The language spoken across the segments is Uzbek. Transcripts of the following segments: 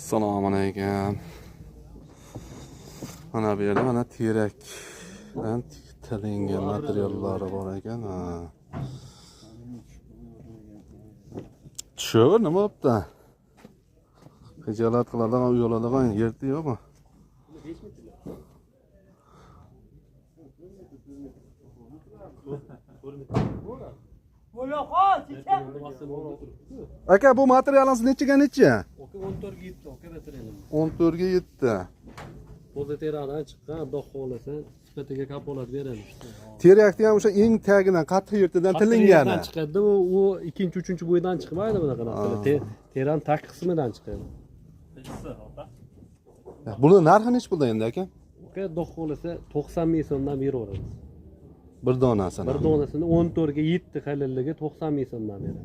Assalomu alaykum. Mana bu yerda mana terak bilan tilingan materiallari bor ekan. Tushur nima bo'pti? Hijolat qiladigan, uyaladigan yerda yo'qmi? Aka, bu materialimiz nechaga necha? 14 ga yetdi, aka materialim. 14 ga yetdi. Poziteradan chiqqan, xudo xohlasa, sifatiga kapolat beramiz. Terakni ham o'sha eng tagidan, qattiq yerdan tilingani. Chiqadi, u ikkinchi, uchinchi bo'ydan chiqmaydi bunaqa narsalar. Teran taq qismidan chiqadi. Buni narxi nech pulda endi aka? Aka, xudo xohlasa 90 ming so'mdan beraveramiz. Bir donasini. Bir donasini 14 ga yetdi qalilligi 90 ming so'mdan beramiz.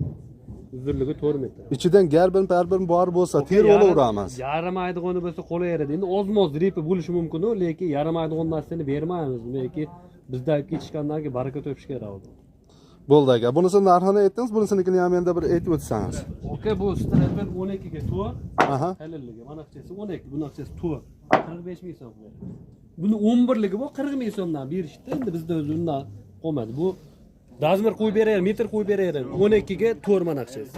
Uzunligi 4 metr. İçinden gerbin perbin bor bo'lsa, ter olaveramiz. Yaramaydig'ini bo'lsa qolaveradi. Endi ozmoz repi bo'lishi mumkin, lekin yaramaydigan narsani bermaymiz. Lekin bizda ketishgandan keyin baraka topish kerak. Bo'ldi aka. Bunisini narxini aytdingiz, bunisinikini ham endi bir aytib o'tsangiz. Aka, bu straper 12 ga 4. Aha. Qalilligi. Mana bunaqasi 12, bunaqasi 4. 45 ming so'm. Buni 11 ligi bu 40 ming so'mdan berishdi. Endi bizda o'zundan qolmadi. Bu dazmir qo'yib beraver, metr qo'yib beraver. 12 ga 4 manaqchasi.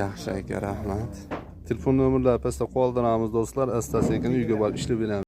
Yaxshi aka, rahmat. Telefon nomerlari pastda qoldiramiz do'stlar. Asta-sekin uyga borib ishlab beramiz.